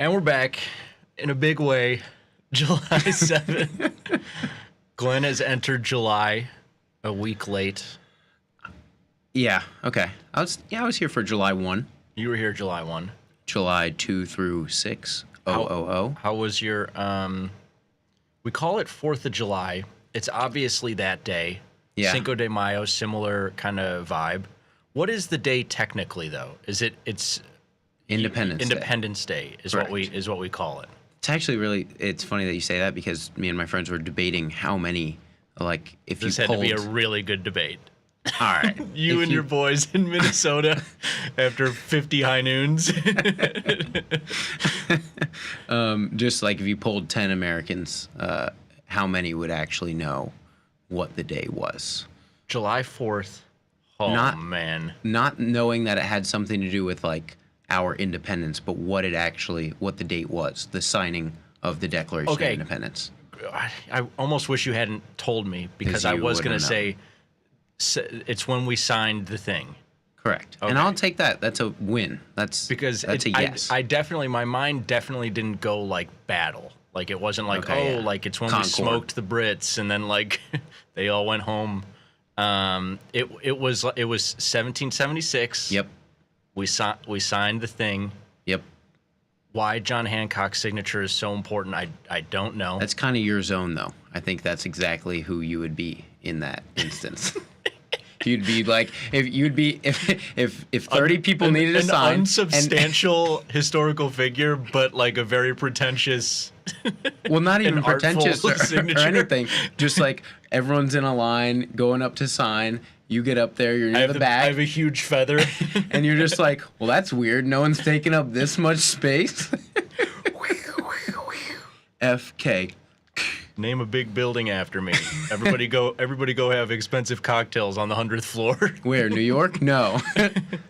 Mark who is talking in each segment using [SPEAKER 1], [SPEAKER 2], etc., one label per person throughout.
[SPEAKER 1] And we're back in a big way. July 7th. Glenn has entered July a week late.
[SPEAKER 2] Yeah, okay. I was here for July 1.
[SPEAKER 1] You were here July 1.
[SPEAKER 2] July 2 through 6.
[SPEAKER 1] How was your we call it 4th of July. It's obviously that day.
[SPEAKER 2] Yeah.
[SPEAKER 1] Cinco de Mayo, similar kind of vibe. What is the day technically though? It's Independence Day is
[SPEAKER 2] Correct.
[SPEAKER 1] what we call it.
[SPEAKER 2] It's funny that you say that because me and my friends were debating how many, like, if
[SPEAKER 1] This
[SPEAKER 2] you
[SPEAKER 1] had
[SPEAKER 2] pulled...
[SPEAKER 1] to be a really good debate.
[SPEAKER 2] All right.
[SPEAKER 1] You and your boys in Minnesota after 50 high noons.
[SPEAKER 2] Just like if you polled 10 Americans, how many would actually know what the day was?
[SPEAKER 1] July 4th. Oh, man.
[SPEAKER 2] Not knowing that it had something to do with, like, our independence, but what the date was, the signing of the Declaration of Independence.
[SPEAKER 1] I almost wish you hadn't told me because I was going to say it's when we signed the thing.
[SPEAKER 2] Correct. Okay. And I'll take that. That's a win. That's a yes.
[SPEAKER 1] My mind definitely didn't go like battle. Like it wasn't like, like it's when
[SPEAKER 2] Concord.
[SPEAKER 1] We smoked the Brits and then like they all went home. It was 1776.
[SPEAKER 2] Yep.
[SPEAKER 1] We signed the thing.
[SPEAKER 2] Yep.
[SPEAKER 1] Why John Hancock's signature is so important, I don't know.
[SPEAKER 2] That's kind of your zone, though. I think that's exactly who you would be in that instance. You'd be like, if 30 people needed to sign,
[SPEAKER 1] an unsubstantial historical figure, but like a very pretentious.
[SPEAKER 2] Well, not even pretentious or anything. Just like everyone's in a line going up to sign. You get up there, you're near the back.
[SPEAKER 1] I have a huge feather.
[SPEAKER 2] And you're just like, well, that's weird. No one's taking up this much space. FK.
[SPEAKER 1] Name a big building after me. Everybody go have expensive cocktails on the 100th floor.
[SPEAKER 2] Where, New York? No.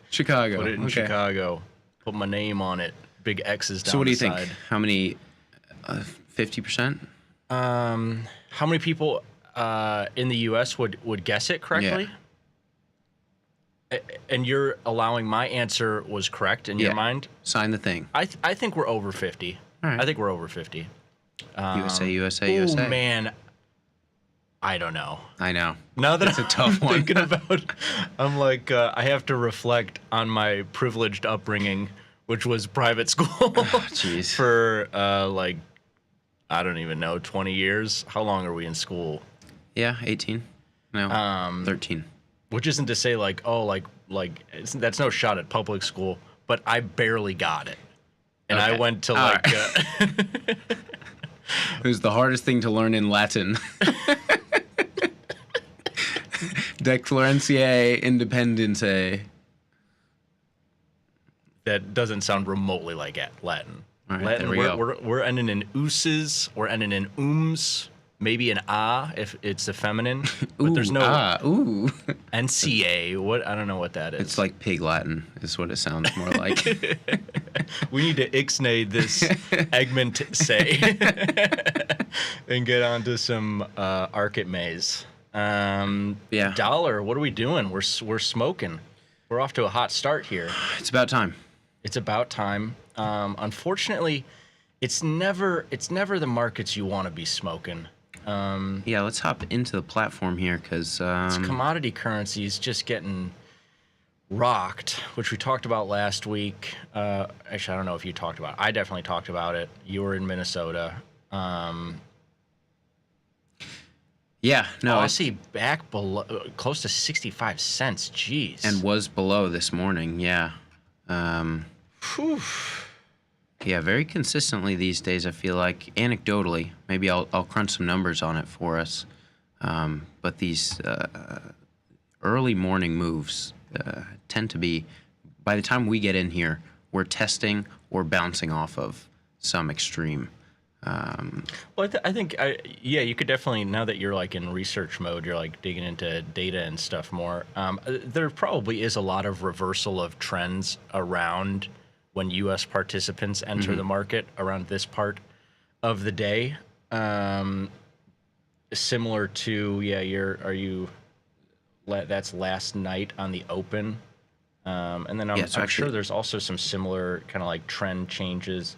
[SPEAKER 2] Chicago.
[SPEAKER 1] Put it in Chicago. Put my name on it. Big X's down the side.
[SPEAKER 2] So what do you think? How many, 50%?
[SPEAKER 1] How many people in the U.S. would guess it correctly? Yeah. And you're allowing my answer was correct in your mind?
[SPEAKER 2] Sign the thing.
[SPEAKER 1] I think we're over 50.
[SPEAKER 2] All right.
[SPEAKER 1] I think we're over 50.
[SPEAKER 2] USA.
[SPEAKER 1] Oh, man. I don't know.
[SPEAKER 2] I know.
[SPEAKER 1] Now that
[SPEAKER 2] it's a tough one.
[SPEAKER 1] Thinking about, I'm like, I have to reflect on my privileged upbringing, which was private school
[SPEAKER 2] jeez.
[SPEAKER 1] For like, I don't even know, 20 years. How long are we in school?
[SPEAKER 2] Yeah, 18. No, 13.
[SPEAKER 1] Which isn't to say like, oh, like that's no shot at public school, but I barely got it, and I went to like.
[SPEAKER 2] It was the hardest thing to learn in Latin. Declarentia Independentia.
[SPEAKER 1] That doesn't sound remotely like Latin.
[SPEAKER 2] All right,
[SPEAKER 1] Latin,
[SPEAKER 2] there we go.
[SPEAKER 1] We're ending in ooses, we're ending in ums, maybe an if it's the feminine. But there's no NCA. What, I don't know what that is.
[SPEAKER 2] It's like pig Latin is what it sounds more like.
[SPEAKER 1] We need to ixnay this Egmont say and get onto some Arcet maze.
[SPEAKER 2] Yeah.
[SPEAKER 1] Dollar, what are we doing? We're smoking. We're off to a hot start here.
[SPEAKER 2] It's about time.
[SPEAKER 1] It's about time. Unfortunately, it's never the markets you want to be smoking.
[SPEAKER 2] Yeah, let's hop into the platform here because
[SPEAKER 1] commodity currencies just getting rocked, which we talked about last week. Actually, I don't know if you talked about it. I definitely talked about it. You were in Minnesota.
[SPEAKER 2] Yeah, no.
[SPEAKER 1] Aussie back below, close to 65 cents. Jeez.
[SPEAKER 2] And was below this morning, yeah. Yeah, very consistently these days, I feel like. Anecdotally, maybe I'll crunch some numbers on it for us. But these early morning moves tend to be, by the time we get in here, we're testing or bouncing off of some extreme.
[SPEAKER 1] Well, I think, you could definitely, now that you're like in research mode, you're like digging into data and stuff more. There probably is a lot of reversal of trends around when U.S. participants enter the market around this part of the day. Similar to, that's last night on the open. And then I'm sure there's also some similar kind of like trend changes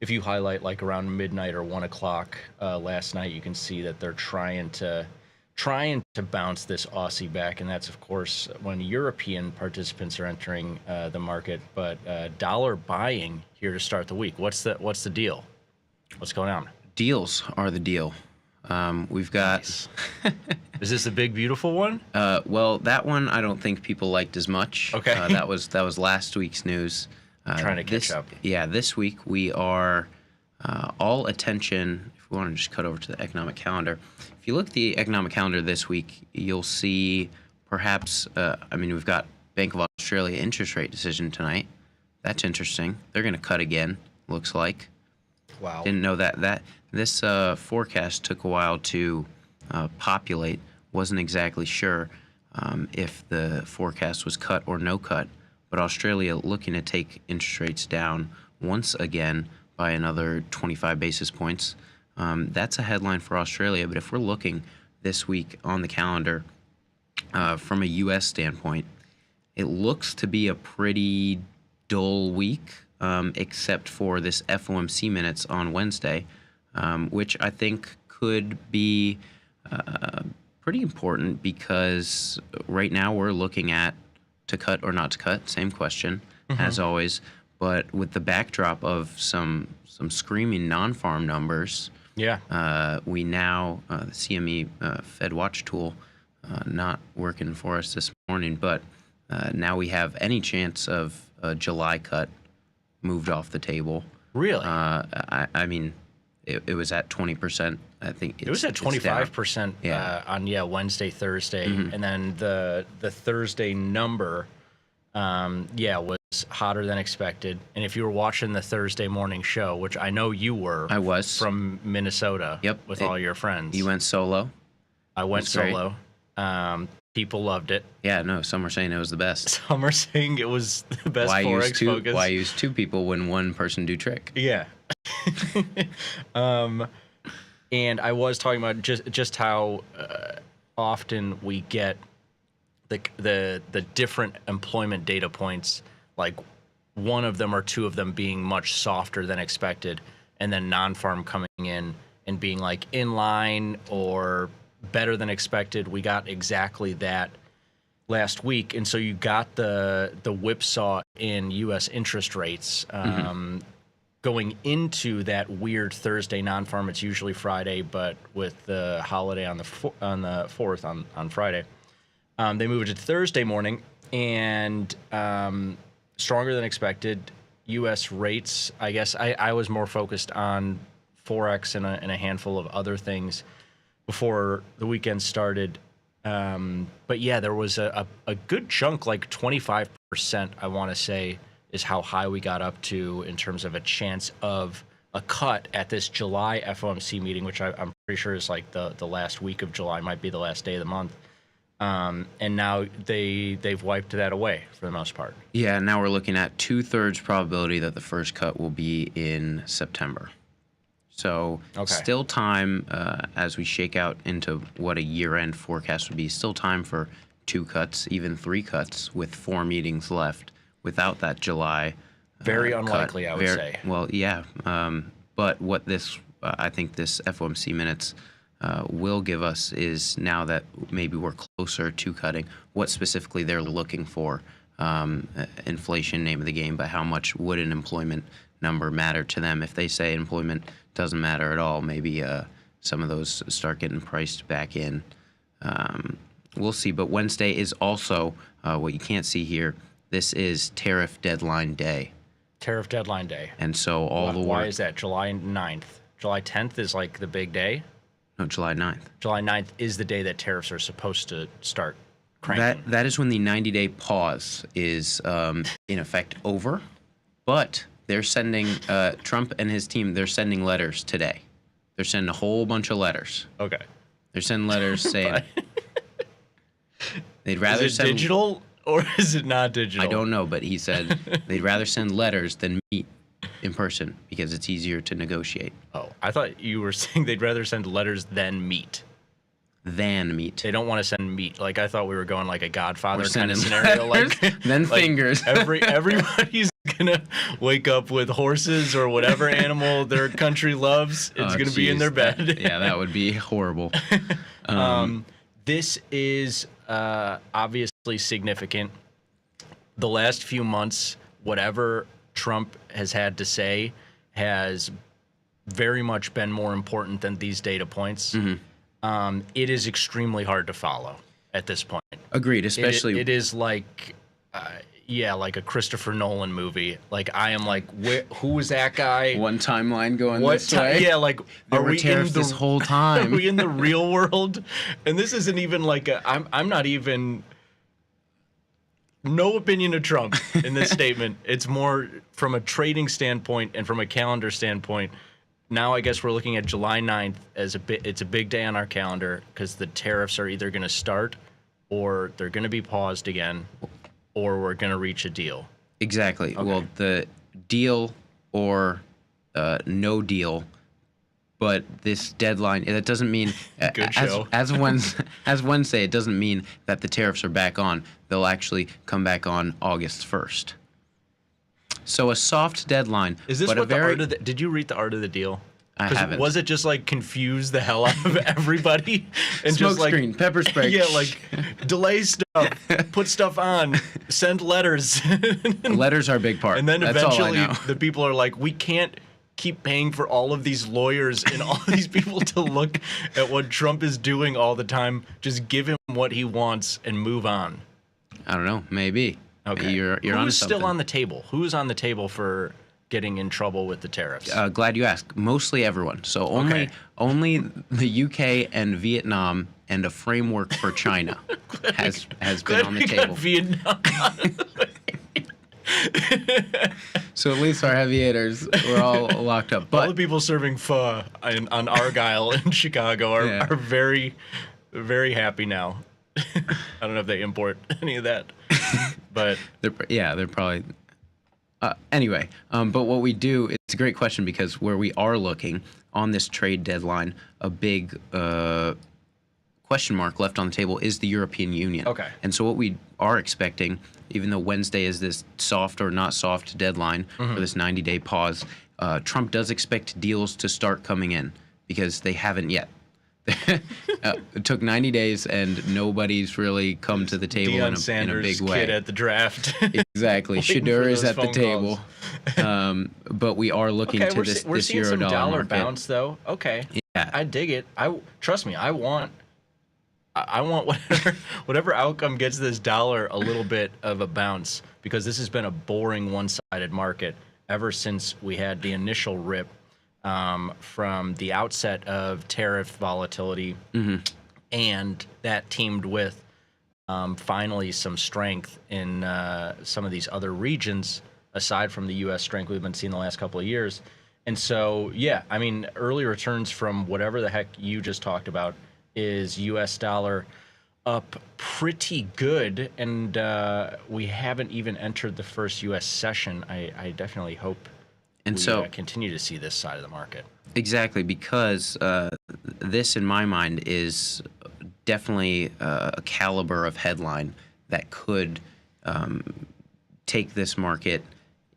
[SPEAKER 1] if you highlight like around midnight or 1 o'clock last night, you can see that they're trying to bounce this Aussie back, and that's of course when European participants are entering the market. But dollar buying here to start the week. What's the deal? What's going on?
[SPEAKER 2] Deals are the deal. We've got.
[SPEAKER 1] Nice. Is this the big beautiful one?
[SPEAKER 2] Well, that one I don't think people liked as much.
[SPEAKER 1] Okay.
[SPEAKER 2] That was last week's news.
[SPEAKER 1] Trying to catch up.
[SPEAKER 2] Yeah, this week we are all attention. If we want to just cut over to the economic calendar, if you look at the economic calendar this week, you'll see perhaps. We've got Bank of Australia interest rate decision tonight. That's interesting. They're going to cut again. Looks like.
[SPEAKER 1] Wow.
[SPEAKER 2] Didn't know that this forecast took a while to populate. Wasn't exactly sure if the forecast was cut or no cut, but Australia looking to take interest rates down once again by another 25 basis points. That's a headline for Australia, but if we're looking this week on the calendar from a U.S. standpoint, it looks to be a pretty dull week, except for this FOMC minutes on Wednesday, which I think could be pretty important because right now we're looking at to cut or not to cut, same question as always, but with the backdrop of some screaming non-farm numbers.
[SPEAKER 1] Yeah.
[SPEAKER 2] We now, the CME Fed Watch tool not working for us this morning, but now we have any chance of a July cut moved off the table.
[SPEAKER 1] Really?
[SPEAKER 2] It was at 20%. I think
[SPEAKER 1] it was at 25% on Wednesday, Thursday, and then the Thursday number, was hotter than expected. And if you were watching the Thursday morning show, which I know you were,
[SPEAKER 2] I was
[SPEAKER 1] from Minnesota.
[SPEAKER 2] Yep,
[SPEAKER 1] with all your friends.
[SPEAKER 2] You went solo.
[SPEAKER 1] I went solo. People loved it.
[SPEAKER 2] Yeah, no, some were saying it was the best.
[SPEAKER 1] Some are saying it was the best Forex focus.
[SPEAKER 2] Why use two people when one person do trick?
[SPEAKER 1] Yeah. And I was talking about just how often we get the different employment data points, like one of them or two of them being much softer than expected, and then non-farm coming in and being like in line or better than expected. We got exactly that last week, and so you got the whipsaw in U.S. interest rates going into that weird Thursday non-farm. It's usually Friday, but with the holiday on the 4th on Friday, they moved it to Thursday morning, and stronger than expected. U.S. rates, I guess I was more focused on Forex and a handful of other things before the weekend started. But yeah, there was a good chunk, like 25%, I want to say, is how high we got up to in terms of a chance of a cut at this July FOMC meeting, which I'm pretty sure is like the last week of July, might be the last day of the month. And now they've wiped that away for the most part.
[SPEAKER 2] Yeah, now we're looking at 2/3 probability that the first cut will be in September. So still time as we shake out into what a year-end forecast would be. Still time for 2 cuts, even 3 cuts, with 4 meetings left without that July.
[SPEAKER 1] Very unlikely,
[SPEAKER 2] cut.
[SPEAKER 1] I would say.
[SPEAKER 2] Well, yeah. But what this, I think this FOMC minutes will give us is, now that maybe we're closer to cutting, what specifically they're looking for. Inflation, name of the game, but how much would an employment number matter to them? If they say employment doesn't matter at all, maybe some of those start getting priced back in. We'll see. But Wednesday is also what you can't see here. This is tariff deadline day.
[SPEAKER 1] Tariff deadline day.
[SPEAKER 2] And so
[SPEAKER 1] Why is that? July 9th. July 10th is like the big day?
[SPEAKER 2] No, July 9th.
[SPEAKER 1] July 9th is the day that tariffs are supposed to start cranking.
[SPEAKER 2] That is when the 90-day pause is in effect over. But they're sending, Trump and his team, they're sending letters today. They're sending a whole bunch of letters.
[SPEAKER 1] Okay.
[SPEAKER 2] They're sending letters saying they'd rather
[SPEAKER 1] is it
[SPEAKER 2] send
[SPEAKER 1] digital or is it not digital?
[SPEAKER 2] I don't know, but he said they'd rather send letters than meet in person because it's easier to negotiate.
[SPEAKER 1] Oh, I thought you were saying they'd rather send letters than meet.
[SPEAKER 2] Than meet.
[SPEAKER 1] They don't want to send meat. Like, I thought we were going like a Godfather
[SPEAKER 2] We're
[SPEAKER 1] kind of
[SPEAKER 2] sending
[SPEAKER 1] scenario.
[SPEAKER 2] letters,
[SPEAKER 1] Like
[SPEAKER 2] then
[SPEAKER 1] like
[SPEAKER 2] fingers.
[SPEAKER 1] Everybody's gonna wake up with horses or whatever animal their country loves. It's
[SPEAKER 2] Oh,
[SPEAKER 1] gonna be in
[SPEAKER 2] geez,
[SPEAKER 1] their bed.
[SPEAKER 2] yeah, that would be horrible.
[SPEAKER 1] This is obviously significant. The last few months, whatever Trump has had to say has very much been more important than these data points. It is extremely hard to follow at this point.
[SPEAKER 2] Agreed, especially
[SPEAKER 1] It is like, like a Christopher Nolan movie. Like I am like, who is that guy?
[SPEAKER 2] one timeline going
[SPEAKER 1] What
[SPEAKER 2] this way.
[SPEAKER 1] Yeah, like
[SPEAKER 2] There
[SPEAKER 1] are
[SPEAKER 2] were
[SPEAKER 1] we
[SPEAKER 2] tariffs
[SPEAKER 1] in the
[SPEAKER 2] this whole
[SPEAKER 1] Are
[SPEAKER 2] time.
[SPEAKER 1] we in the real world? And this isn't even like I'm not even. No opinion of Trump in this statement. It's more from a trading standpoint and from a calendar standpoint. Now I guess we're looking at July 9th as it's a big day on our calendar because the tariffs are either going to start or they're going to be paused again or we're going to reach a deal.
[SPEAKER 2] Exactly.
[SPEAKER 1] Okay.
[SPEAKER 2] Well, the deal or no deal, but this deadline, that doesn't mean
[SPEAKER 1] Good show.
[SPEAKER 2] as one say, it doesn't mean that the tariffs are back on. They'll actually come back on August 1st. So a soft deadline.
[SPEAKER 1] Is this
[SPEAKER 2] but
[SPEAKER 1] what the art of the? Did you read the art of the deal?
[SPEAKER 2] I
[SPEAKER 1] 'Cause
[SPEAKER 2] haven't.
[SPEAKER 1] Was it just like confuse the hell out of everybody and
[SPEAKER 2] Smoke
[SPEAKER 1] just like
[SPEAKER 2] screen, pepper spray.
[SPEAKER 1] Yeah, like delay stuff, put stuff on, send letters,
[SPEAKER 2] Letters are a big part.
[SPEAKER 1] and then
[SPEAKER 2] That's all I
[SPEAKER 1] eventually
[SPEAKER 2] know.
[SPEAKER 1] the people are like, we can't keep paying for all of these lawyers and all these people to look at what Trump is doing all the time. Just give him what he wants and move on.
[SPEAKER 2] I don't know. Maybe.
[SPEAKER 1] Okay,
[SPEAKER 2] You're onto
[SPEAKER 1] who's
[SPEAKER 2] something.
[SPEAKER 1] still on the table? Who's on the table for getting in trouble with the tariffs?
[SPEAKER 2] Glad you asked. Mostly everyone. So
[SPEAKER 1] Okay.
[SPEAKER 2] only the UK and Vietnam and a framework for China has been
[SPEAKER 1] Glad
[SPEAKER 2] on
[SPEAKER 1] we
[SPEAKER 2] the
[SPEAKER 1] got
[SPEAKER 2] table.
[SPEAKER 1] Vietnam.
[SPEAKER 2] So at least our heavy hitters were all locked up.
[SPEAKER 1] All the
[SPEAKER 2] But
[SPEAKER 1] people serving pho on Argyle in Chicago are very, very happy now. I don't know if they import any of that, but
[SPEAKER 2] they're probably. Anyway, but what we do, it's a great question because where we are looking on this trade deadline, a big question mark left on the table is the European Union.
[SPEAKER 1] Okay.
[SPEAKER 2] And so what we are expecting, even though Wednesday is this soft or not soft deadline for this 90-day pause, Trump does expect deals to start coming in because they haven't yet. It took 90 days and nobody's really come to the table
[SPEAKER 1] Deion
[SPEAKER 2] in a
[SPEAKER 1] Sanders
[SPEAKER 2] big way.
[SPEAKER 1] kid at the draft.
[SPEAKER 2] Exactly.
[SPEAKER 1] Waiting for
[SPEAKER 2] Shadur is
[SPEAKER 1] those
[SPEAKER 2] at the
[SPEAKER 1] phone
[SPEAKER 2] calls.
[SPEAKER 1] table.
[SPEAKER 2] But we are looking
[SPEAKER 1] Okay,
[SPEAKER 2] to this
[SPEAKER 1] we're seeing
[SPEAKER 2] euro
[SPEAKER 1] some dollar
[SPEAKER 2] market.
[SPEAKER 1] bounce though. Okay,
[SPEAKER 2] Yeah.
[SPEAKER 1] I dig it. Trust me. I want whatever outcome gets this dollar a little bit of a bounce because this has been a boring one-sided market ever since we had the initial rip from the outset of tariff volatility, and that teamed with finally some strength in some of these other regions aside from the U.S. strength we've been seeing the last couple of years. And so, yeah, I mean, early returns from whatever the heck you just talked about is U.S. dollar up pretty good, and we haven't even entered the first U.S. session. I definitely hope we continue to see this side of the market.
[SPEAKER 2] Exactly, because this, in my mind, is definitely a caliber of headline that could take this market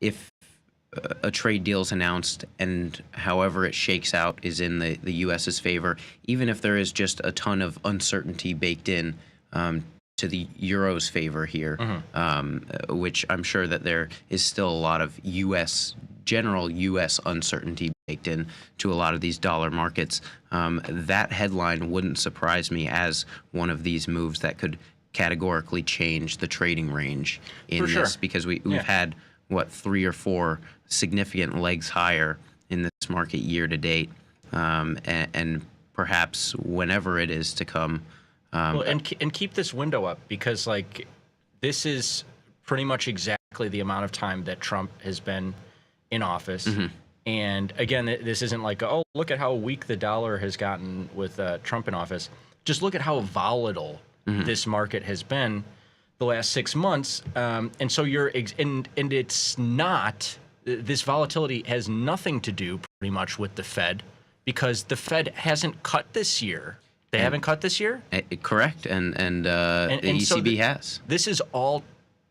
[SPEAKER 2] if a trade deal is announced and however it shakes out is in the U.S.'s favor, even if there is just a ton of uncertainty baked in to the euro's favor here, which I'm sure that there is still a lot of general U.S. uncertainty baked in to a lot of these dollar markets. That headline wouldn't surprise me as one of these moves that could categorically change the trading range in
[SPEAKER 1] For
[SPEAKER 2] this
[SPEAKER 1] sure.
[SPEAKER 2] because we've had, 3 or 4 significant legs higher in this market year to date, and perhaps whenever it is to come.
[SPEAKER 1] Well, and keep this window up because like this is pretty much exactly the amount of time that Trump has been in office. And again, this isn't like, oh, look at how weak the dollar has gotten with Trump in office. Just look at how volatile this market has been the last 6 months. And so and it's not, this volatility has nothing to do pretty much with the Fed because the Fed hasn't cut this year. They haven't cut this year?
[SPEAKER 2] Correct, and the ECB has.
[SPEAKER 1] This is all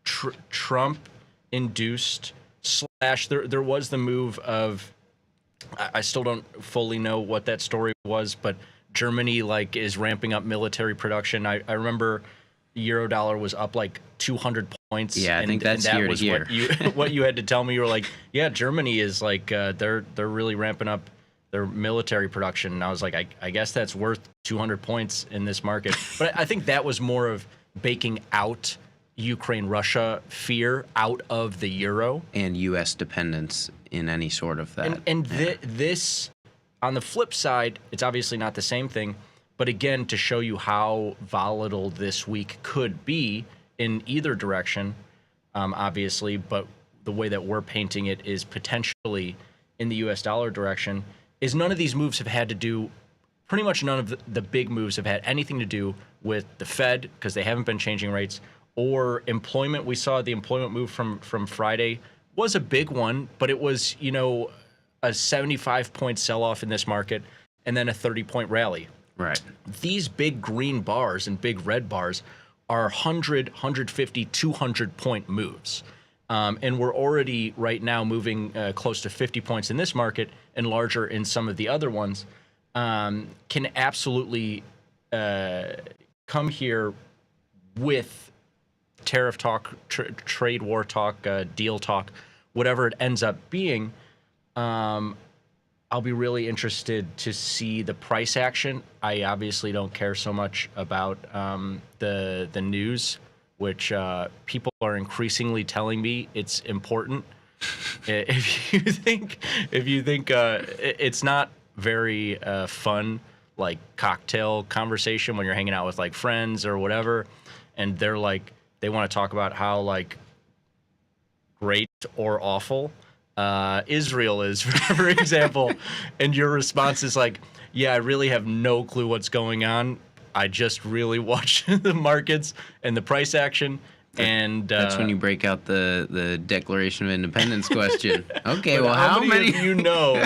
[SPEAKER 1] Trump-induced slash there was the move of, I still don't fully know what that story was, but Germany like is ramping up military production. I remember Eurodollar was up like 200 points.
[SPEAKER 2] Yeah, I think that's
[SPEAKER 1] and that
[SPEAKER 2] year to
[SPEAKER 1] was
[SPEAKER 2] year.
[SPEAKER 1] what you had to tell me. You were like, yeah, Germany is like they're really ramping up their military production. And I was like, I guess that's worth 200 points in this market. But I think that was more of baking out Ukraine-Russia fear out of the euro.
[SPEAKER 2] And U.S. dependence in any sort of that.
[SPEAKER 1] And this, on the flip side, it's obviously not the same thing. But again, to show you how volatile this week could be in either direction, obviously, but the way that we're painting it is potentially in the U.S. dollar direction, is none of these moves have had to do, pretty much none of the big moves have had anything to do with the Fed, because they haven't been changing rates, or employment. We saw the employment move from Friday was a big one, but it was, a 75-point sell-off in this market and then a 30-point rally.
[SPEAKER 2] Right.
[SPEAKER 1] These big green bars and big red bars are 100, 150, 200-point moves. And we're already right now moving close to 50 points in this market and larger in some of the other ones. Can absolutely come here with tariff talk, trade war talk, deal talk, whatever it ends up being. I'll be really interested to see the price action. I obviously don't care so much about the news, which people are increasingly telling me it's important. If you think it's not very fun, like cocktail conversation when you're hanging out with like friends or whatever, and they're like, they want to talk about how like great or awful Israel is, for example, and your response is like, yeah, I really have no clue what's going on. I just really watch the markets and the price action. And
[SPEAKER 2] that's when you break out the Declaration of Independence question. Okay, well,
[SPEAKER 1] how
[SPEAKER 2] how many
[SPEAKER 1] of you know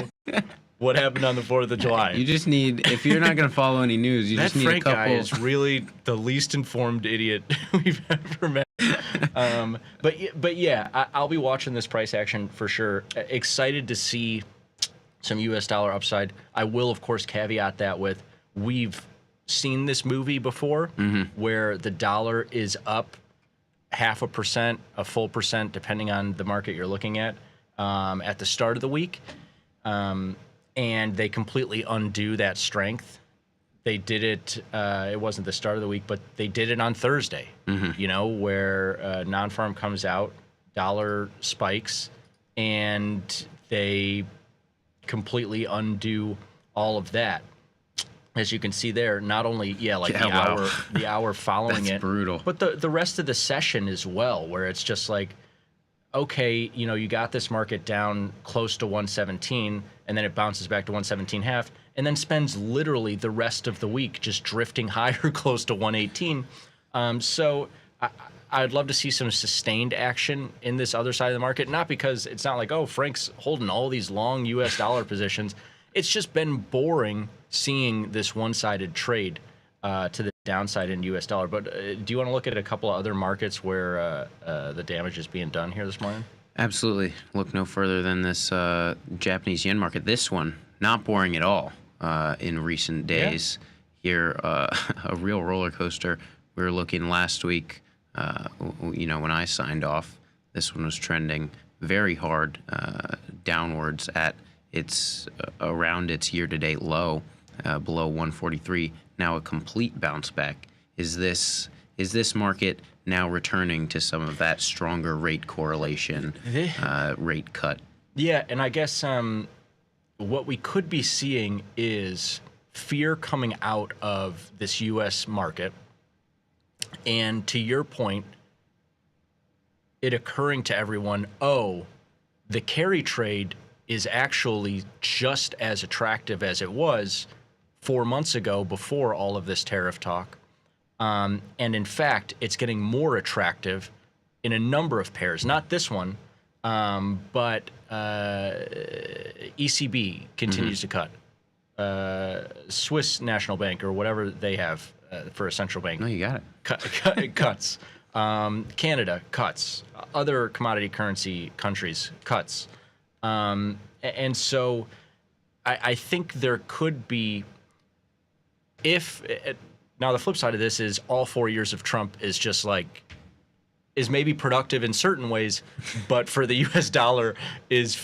[SPEAKER 1] what happened on the 4th of July?
[SPEAKER 2] You just need, if you're not going to follow any news, you
[SPEAKER 1] that
[SPEAKER 2] just need
[SPEAKER 1] Frank
[SPEAKER 2] a couple.
[SPEAKER 1] guy is really the least informed idiot we've ever met. But yeah, I'll be watching this price action for sure. Excited to see some U.S. dollar upside. I will, of course, caveat that with we've seen this movie before, where the dollar is up 0.5%, a full percent, depending on the market you're looking at the start of the week. And they completely undo that strength. They did it, it wasn't the start of the week, but they did it on Thursday, where non-farm comes out, dollar spikes, and they completely undo all of that. As you can see there, not only, the hour following
[SPEAKER 2] That's
[SPEAKER 1] it,
[SPEAKER 2] brutal.
[SPEAKER 1] but the rest of the session as well, where it's just like, okay, you got this market down close to 117, and then it bounces back to 117.5, and then spends literally the rest of the week just drifting higher close to 118. So I'd love to see some sustained action in this other side of the market, not because it's not like, oh, Frank's holding all these long U.S. dollar positions. It's just been boring seeing this one-sided trade to the downside in U.S. dollar. But do you want to look at a couple of other markets where the damage is being done here this morning?
[SPEAKER 2] Absolutely. Look no further than this Japanese yen market. This one, not boring at all in recent days. Here, a real roller coaster. We were looking last week, when I signed off, this one was trending very hard downwards at its around its year-to-date low, below 143. Now a complete bounce back. Is this market now returning to some of that stronger rate correlation, rate cut?
[SPEAKER 1] Yeah, and I guess what we could be seeing is fear coming out of this U.S. market, and to your point, it occurring to everyone, oh, the carry trade is actually just as attractive as it was 4 months ago before all of this tariff talk. And in fact, it's getting more attractive in a number of pairs. Not this one, but ECB continues to cut. Swiss National Bank or whatever they have for a central bank.
[SPEAKER 2] No, you got it.
[SPEAKER 1] It cuts. Canada cuts, other commodity currency countries cuts, and so I think there could be, if now the flip side of this is all 4 years of Trump is maybe productive in certain ways, but for the U.S. dollar is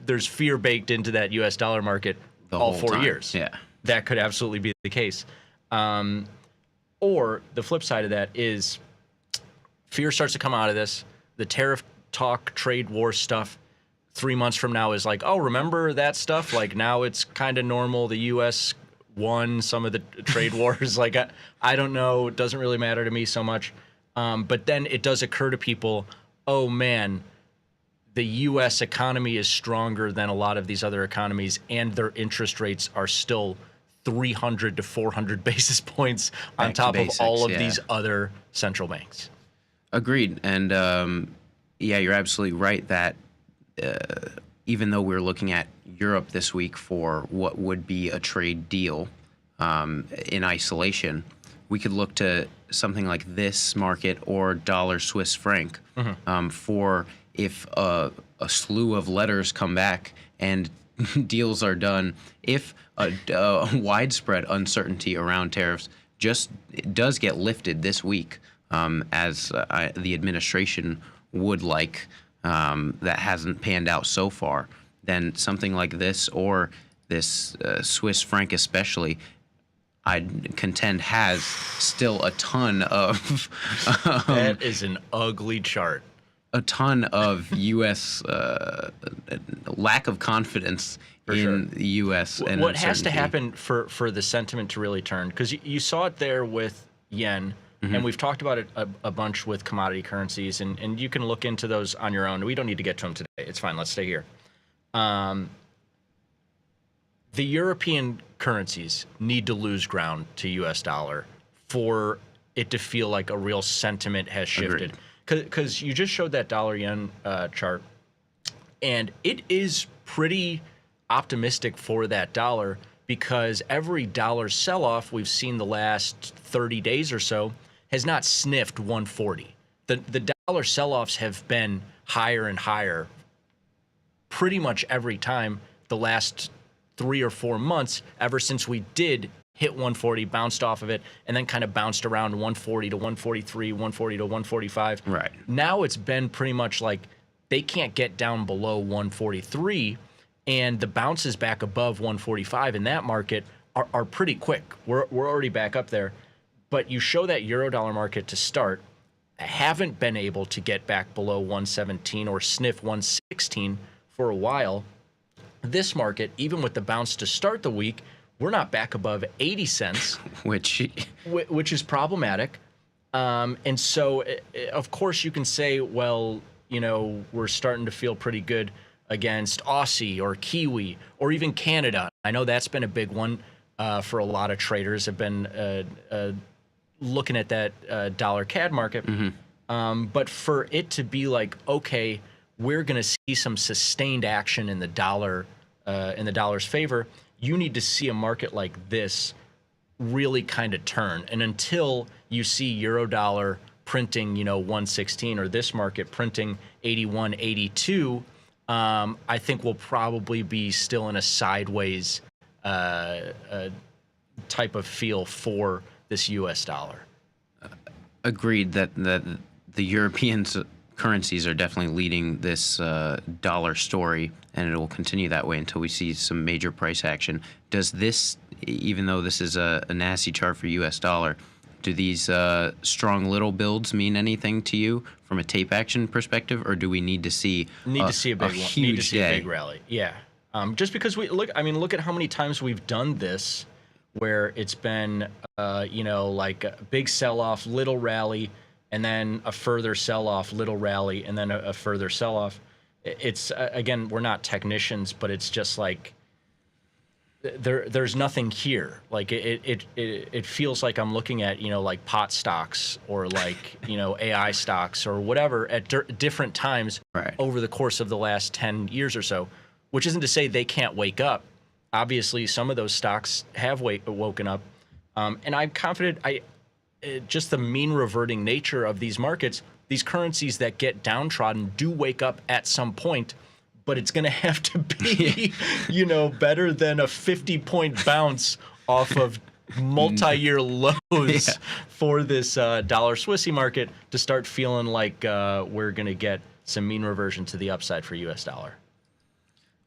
[SPEAKER 1] there's fear baked into that U.S. dollar market all 4 years.
[SPEAKER 2] Yeah,
[SPEAKER 1] that could absolutely be the case. Or the flip side of that is fear starts to come out of this. The tariff talk, trade war stuff 3 months from now is like, oh, remember that stuff? Like now it's kind of normal. The U.S. won some of the trade wars. Like I don't know. It doesn't really matter to me so much. But then it does occur to people, oh man, the U.S. economy is stronger than a lot of these other economies, and their interest rates are still 300 to 400 basis points on top of all of these other central banks.
[SPEAKER 2] Agreed. And yeah, you're absolutely right that even though we're looking at Europe this week for what would be a trade deal in isolation, we could look to something like this market or dollar Swiss franc for if a slew of letters come back and deals are done, if a widespread uncertainty around tariffs just does get lifted this week, as the administration would like, that hasn't panned out so far, then something like this or this Swiss franc especially, I'd contend has still a ton of
[SPEAKER 1] that is an ugly chart.
[SPEAKER 2] A ton of U.S. Lack of confidence in the U.S. and
[SPEAKER 1] what has to happen for the sentiment to really turn? Because you saw it there with yen, and we've talked about it a bunch with commodity currencies, and you can look into those on your own. We don't need to get to them today. It's fine. Let's stay here. The European currencies need to lose ground to U.S. dollar for it to feel like a real sentiment has shifted. Because you just showed that dollar yen chart, and it is pretty optimistic for that dollar, because every dollar sell-off we've seen the last 30 days or so has not sniffed 140. The dollar sell-offs have been higher and higher pretty much every time the last 3 or 4 months, ever since we did hit 140, bounced off of it, and then kind of bounced around 140 to 143, 140 to 145.
[SPEAKER 2] Right.
[SPEAKER 1] Now it's been pretty much like they can't get down below 143, and the bounces back above 145 in that market are pretty quick. We're already back up there. But you show that euro-dollar market to start, haven't been able to get back below 117 or sniff 116 for a while. This market, even with the bounce to start the week, we're not back above 80 cents, which is problematic. And so, of course, you can say, well, you know, we're starting to feel pretty good against Aussie or Kiwi or even Canada. I know that's been a big one for a lot of traders have been looking at that dollar CAD market. But for it to be like, okay, we're going to see some sustained action in the dollar, in the dollar's favor, you need to see a market like this really kind of turn. And until you see euro dollar printing, you know, 116, or this market printing 81, 82, I think we'll probably be still in a sideways type of feel for this U.S. dollar.
[SPEAKER 2] Agreed that the European currencies are definitely leading this dollar story, and it will continue that way until we see some major price action. Does this, even though this is a nasty chart for U.S. dollar, do these strong little builds mean anything to you from a tape action perspective, or do we need to see
[SPEAKER 1] a big one? Need to see a big rally? Yeah. Just because look at how many times we've done this, where it's been you know, like a big sell-off, little rally, and then a further sell-off, little rally, and then a further sell-off. It's again, we're not technicians, but it's just like there's nothing here. Like it feels like I'm looking at, you know, like pot stocks or like, you know, AI stocks or whatever at different times over the course of the last 10 years or so, which isn't to say they can't wake up. Obviously, some of those stocks have woken up, and I'm confident. just the mean reverting nature of these markets, these currencies that get downtrodden do wake up at some point, but it's going to have to be, better than a 50-point bounce off of multi-year lows for this dollar Swissy market to start feeling like we're going to get some mean reversion to the upside for US dollar.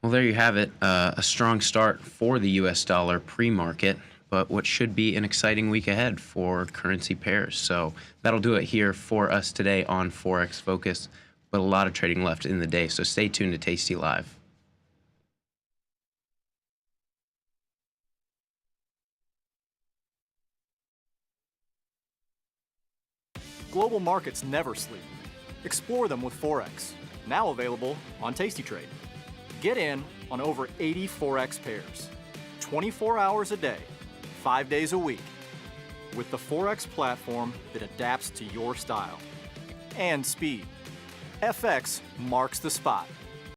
[SPEAKER 2] Well, there you have it. A strong start for the US dollar pre-market, but what should be an exciting week ahead for currency pairs. So that'll do it here for us today on Forex Focus, but a lot of trading left in the day. So stay tuned to Tasty Live.
[SPEAKER 3] Global markets never sleep. Explore them with Forex, now available on tastytrade. Get in on over 80 Forex pairs, 24 hours a day, 5 days a week, with the Forex platform that adapts to your style and speed. FX marks the spot.